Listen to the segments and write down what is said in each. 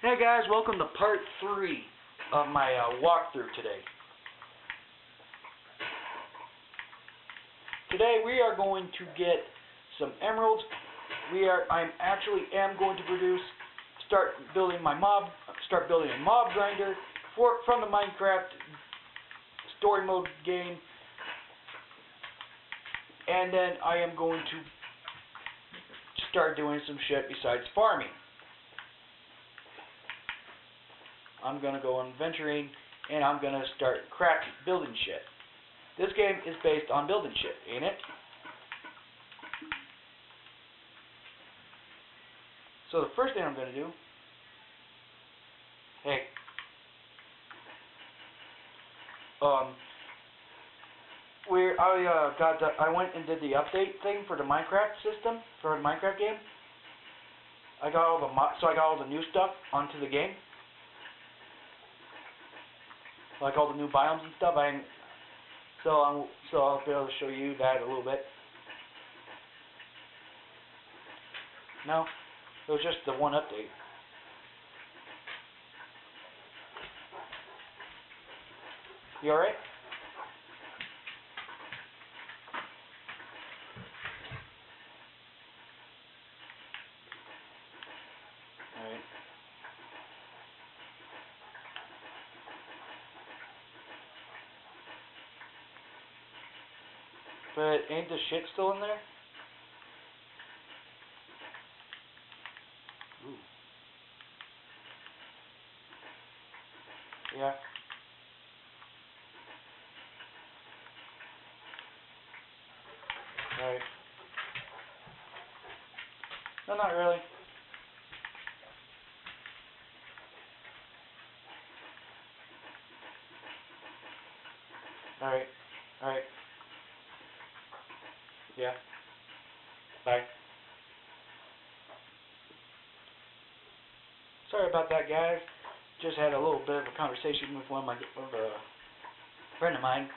Hey guys, welcome to part 3 of my walkthrough today. Today we are going to get some emeralds. I am going to start building a mob grinder from the Minecraft story mode game, and then I am going to start doing some shit besides farming. I'm going to go on adventuring, and I'm going to start building shit. This game is based on building shit, ain't it? So the first thing I'm going to do... Hey. I went and did the update thing for the Minecraft system, for the Minecraft game. I got all the new stuff onto the game. Like all the new biomes and stuff. So I'll be able to show you that a little bit. No, it was just the one update. You alright? Alright. But ain't the shit still in there? Ooh. Yeah. Alright. No, not really. Alright. Alright. Yeah. Bye. Sorry about that, guys. Just had a little bit of a conversation with a friend of mine.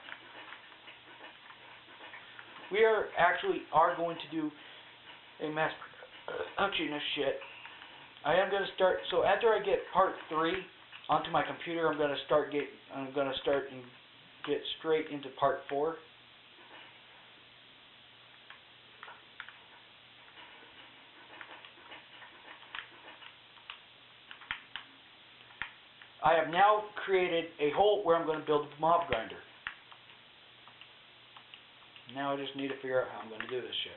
We are going to do a mass production of shit. I am going to start. So after I get part 3 onto my computer, I'm going to start and get straight into part 4. I have now created a hole where I'm going to build a mob grinder. Now I just need to figure out how I'm going to do this shit.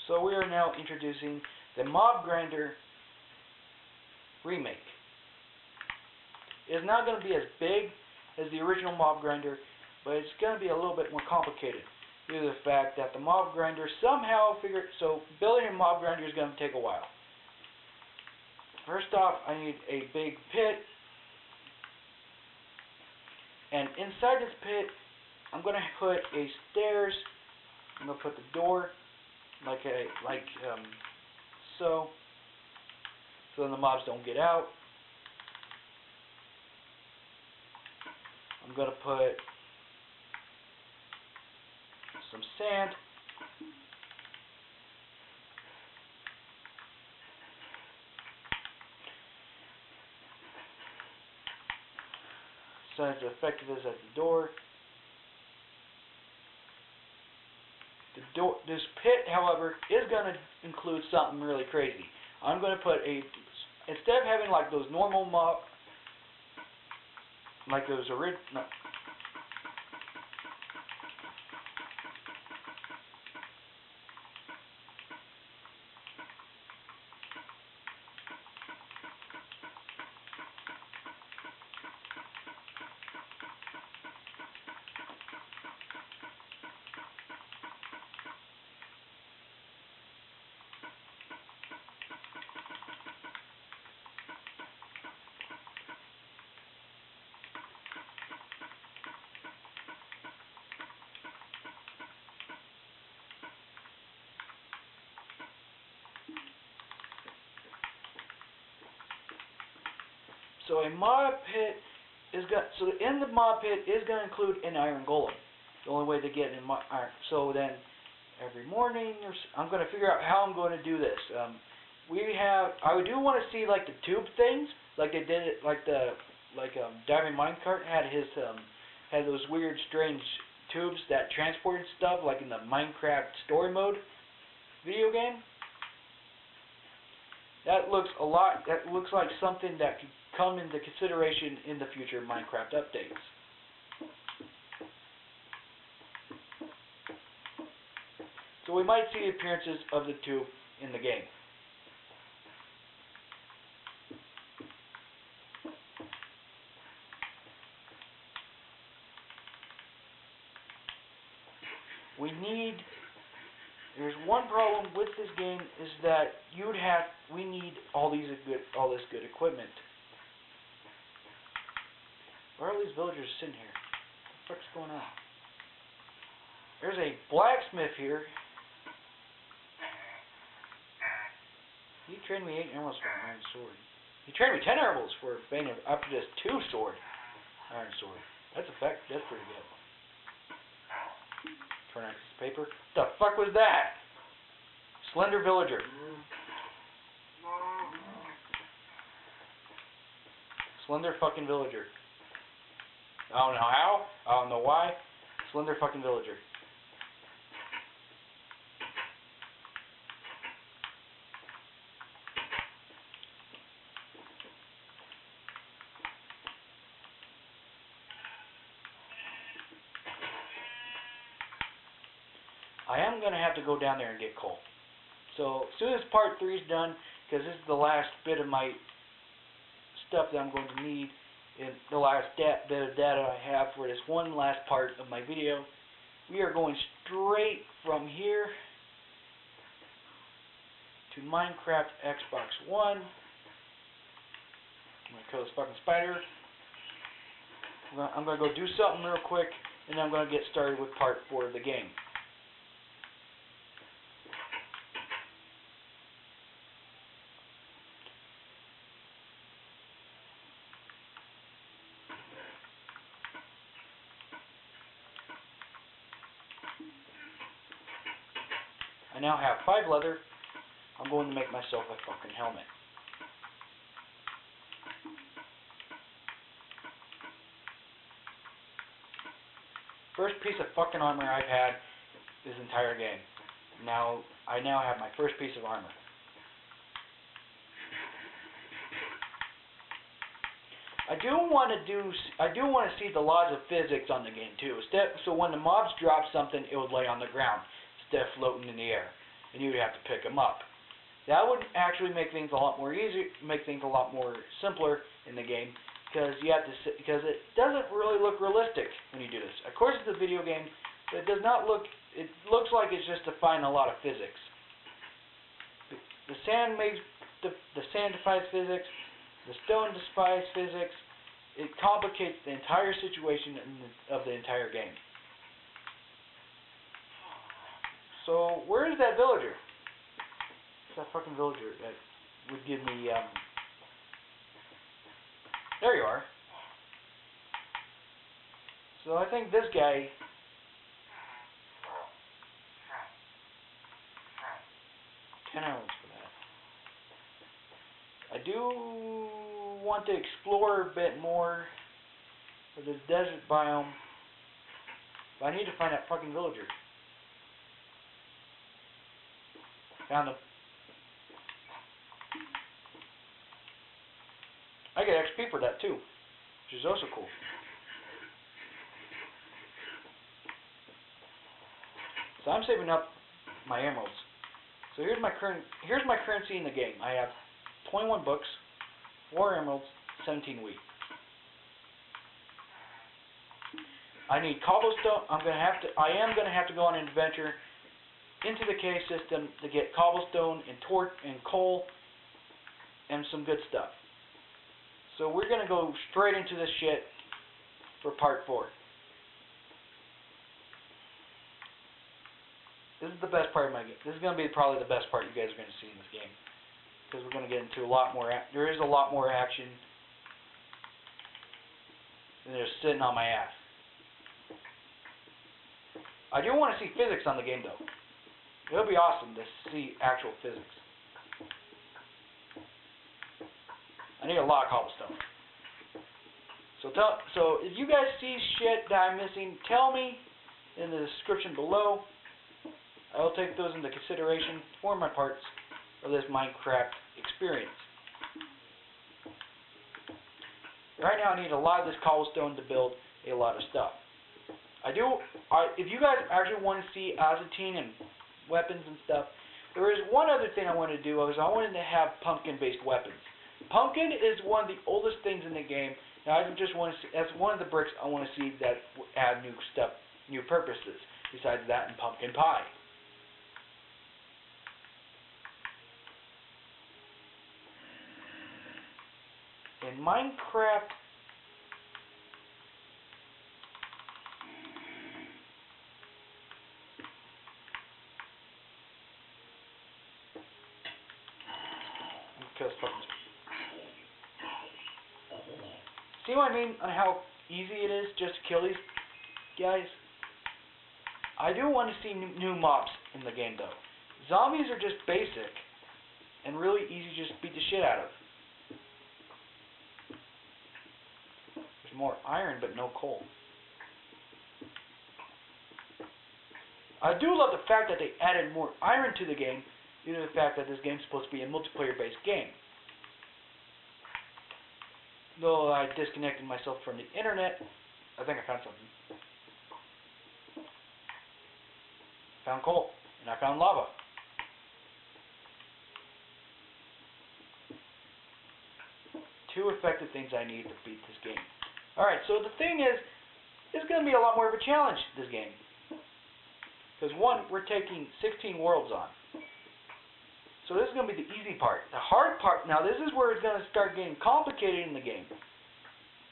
So we are now introducing the Mob Grinder remake. It's not going to be as big as the original Mob Grinder, but it's going to be a little bit more complicated due to the fact that the Mob Grinder so building a Mob Grinder is going to take a while. First off, I need a big pit, and inside this pit, I'm going to put a stairs. I'm going to put the door so then the mobs don't get out. I'm going to put some sand. So as effective as at the door. This pit, however, is going to include something really crazy. I'm going to put instead of having like those normal So a mob pit so in the mob pit is going to include an iron golem. The only way to get in iron. So then every morning, I'm going to figure out how I'm going to do this. I do want to see like the tube things, like they did it, like Diamond Minecart had those weird, strange tubes that transported stuff, like in the Minecraft story mode video game. That looks like something that could come into consideration in the future Minecraft updates. So we might see appearances of the tube in the game. There's one problem with this game is that we need all this good equipment. Why are these villagers sitting here? What the fuck's going on? There's a blacksmith here. He trained me 8 emeralds for an iron sword. He trained me 10 emeralds for being up to this 2 sword iron sword. That's pretty good. Turn out this paper. What the fuck was that? Slender villager. Slender fucking villager. I don't know how. I don't know why. Slender fucking villager. I am going to have to go down there and get coal. So as soon as part 3 is done, because this is the last bit of my stuff that I'm going to need, in the last bit of data I have for this one last part of my video, we are going straight from here to Minecraft Xbox One. I'm going to kill this fucking spider. I'm going to go do something real quick, and then I'm going to get started with part 4 of the game. I now have 5 leather. I'm going to make myself a fucking helmet. First piece of fucking armor I've had this entire game. I now have my first piece of armor. I do want to see the laws of physics on the game too. So when the mobs drop something, it would lay on the ground instead of floating in the air, and you would have to pick them up. That would actually make things a lot more simpler in the game, because it doesn't really look realistic when you do this. Of course, it's a video game, but it does not look. It looks like it's just defying a lot of physics. The sand defies physics. The stone defies physics. It complicates the entire situation of the entire game. So, where is that villager? It's that fucking villager that would give me, There you are. So, I think this guy... $10 for that. I do want to explore a bit more of this desert biome, but I need to find that fucking villager. Found him. I get XP for that too, which is also cool. So I'm saving up my emeralds. So here's my currency in the game. I have 21 books, 4 emeralds, 17 wheat. I need cobblestone. I am gonna have to go on an adventure into the cave system to get cobblestone and torch and coal and some good stuff. So we're gonna go straight into this shit for part 4. This is the best part of my game. This is gonna be probably the best part you guys are gonna see in this game, because we're gonna get into a lot more. There is a lot more action. and they're just sitting on my ass. I do want to see physics on the game, though. It'll be awesome to see actual physics. I need a lot of cobblestone. So if you guys see shit that I'm missing, tell me in the description below. I will take those into consideration for my parts of this Minecraft experience. Right now I need a lot of this cobblestone to build a lot of stuff. If you guys actually want to see Azatine and weapons and stuff, there is one other thing I wanted to do, is I wanted to have pumpkin-based weapons. Pumpkin is one of the oldest things in the game. Now I just want to see, that's one of the bricks I want to see that add new stuff, new purposes, besides that and pumpkin pie. In Minecraft, see what I mean on how easy it is just to kill these guys? I do want to see new mobs in the game, though. Zombies are just basic and really easy to just beat the shit out of. There's more iron, but no coal. I do love the fact that they added more iron to the game, due to the fact that this game is supposed to be a multiplayer-based game. Though I disconnected myself from the internet, I think I found something. Found coal, and I found lava. Two effective things I need to beat this game. Alright, so the thing is, it's going to be a lot more of a challenge, this game. Because one, we're taking 16 worlds on. So this is going to be the easy part. The hard part, now this is where it's going to start getting complicated in the game.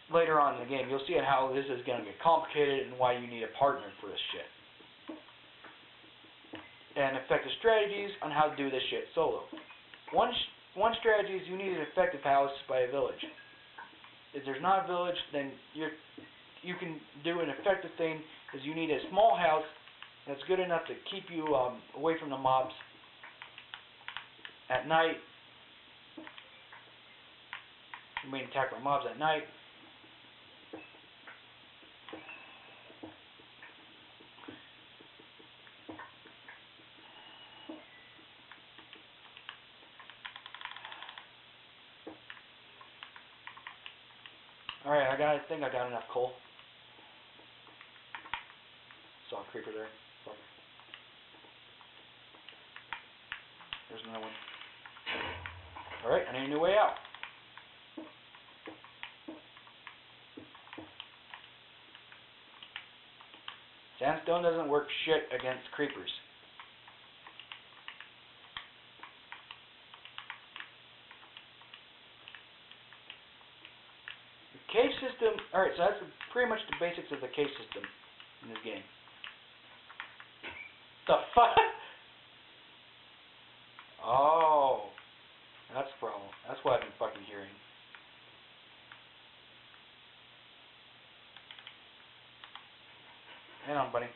Later on in the game, you'll see how this is going to get complicated and why you need a partner for this shit. And effective strategies on how to do this shit solo. One strategy is you need an effective house by a village. If there's not a village, then you can do an effective thing, is you need a small house that's good enough to keep you away from the mobs at night. I'm being attacked by mobs at night. Alright, I think I got enough coal. Saw a creeper there. Fuck. There's another one. Alright, I need a new way out. Sandstone doesn't work shit against creepers. The cave system, alright, so that's pretty much the basics of the cave system in this game. The fuck? Oh, that's the problem. That's what I've been fucking hearing. Hang on, buddy.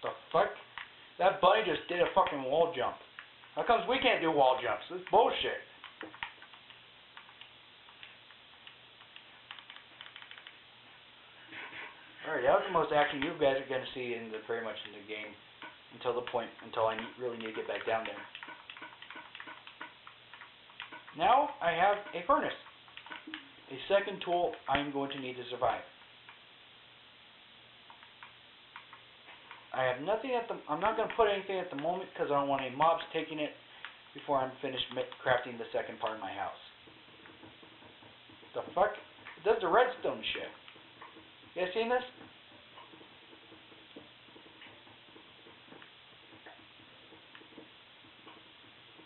The fuck? That bunny just did a fucking wall jump. How comes we can't do wall jumps? This is bullshit. Alright, that was the most action you guys are going to see pretty much in the game until I really need to get back down there. Now I have a furnace. A second tool I'm going to need to survive. I have nothing I'm not going to put anything at the moment because I don't want any mobs taking it before I'm finished crafting the second part of my house. The fuck? It does the redstone shit. You guys seen this?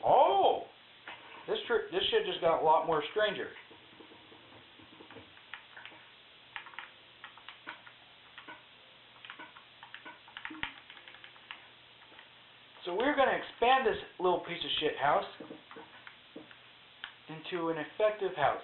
Oh! This shit just got a lot more stranger. So we're going to expand this little piece of shit house into an effective house.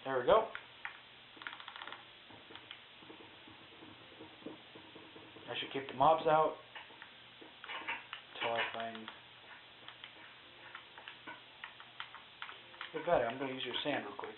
There we go. I should keep the mobs out until I find... Hey, got it. I'm going to use your sand real quick.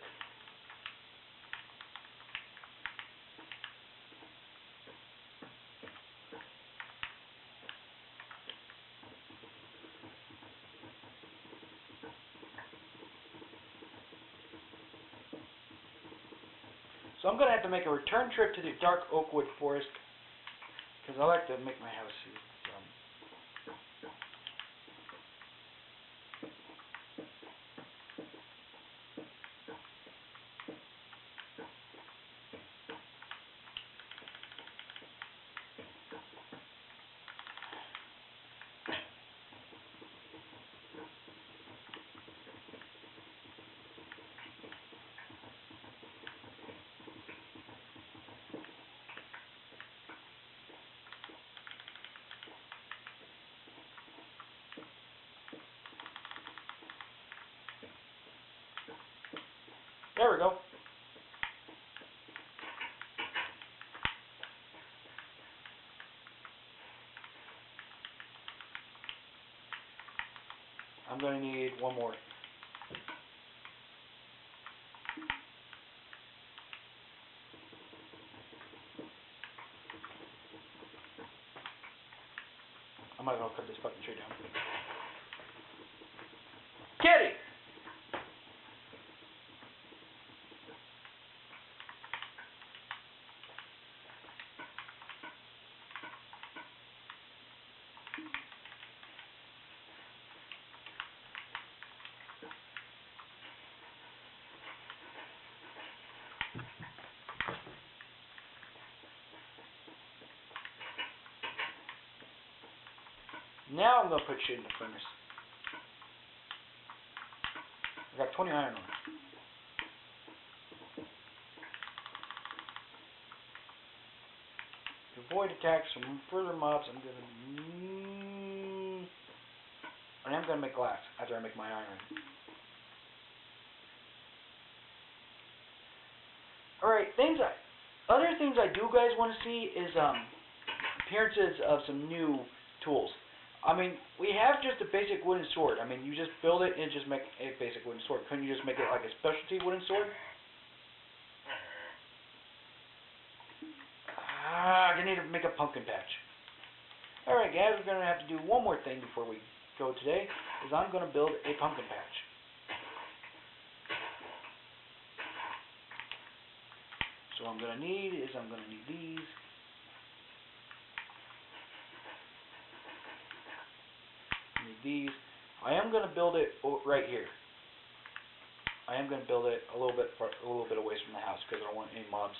So I'm going to have to make a return trip to the dark oak wood forest because I like to make my house see. There we go. I'm going to need one more. I might as well cut this fucking tree down. Kitty! Now I'm going to put shit in the furnace. I got 20 iron on it. To avoid attacks from further mobs, I'm going to make glass after I make my iron. Alright, other things I do guys want to see is appearances of some new tools. I mean, we have just a basic wooden sword. I mean, you just build it and just make a basic wooden sword. Couldn't you just make it like a specialty wooden sword? I need to make a pumpkin patch. Alright guys, we're going to have to do one more thing before we go today, is I'm going to build a pumpkin patch. So what I'm going to need these. These. I am going to build it right here. I am going to build it a little bit away from the house because I don't want any mobs.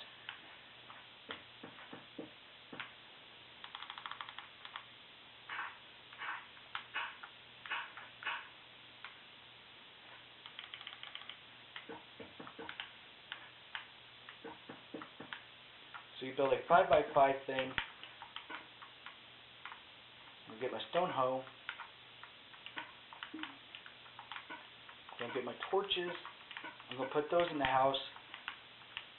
So you build a 5x5 thing. I'm going to get my stone hoe. I'm going to get my torches. I'm going to put those in the house.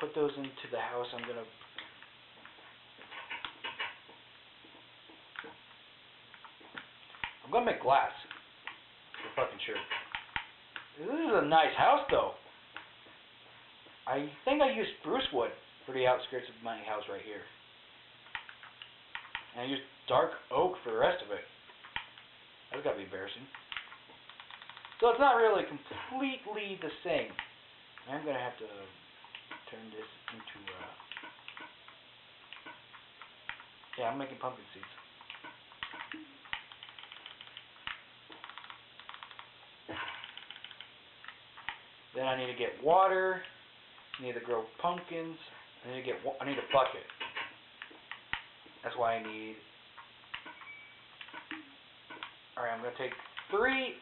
Put those into the house. I'm going to make glass. For fucking sure. This is a nice house though. I think I used spruce wood for the outskirts of my house right here. And I used dark oak for the rest of it. That's got to be embarrassing. So it's not really completely the same. I'm going to have to turn this into, yeah, I'm making pumpkin seeds. Then I need to get water. I need to grow pumpkins. I need a bucket. That's why I need. Alright, I'm going to take 3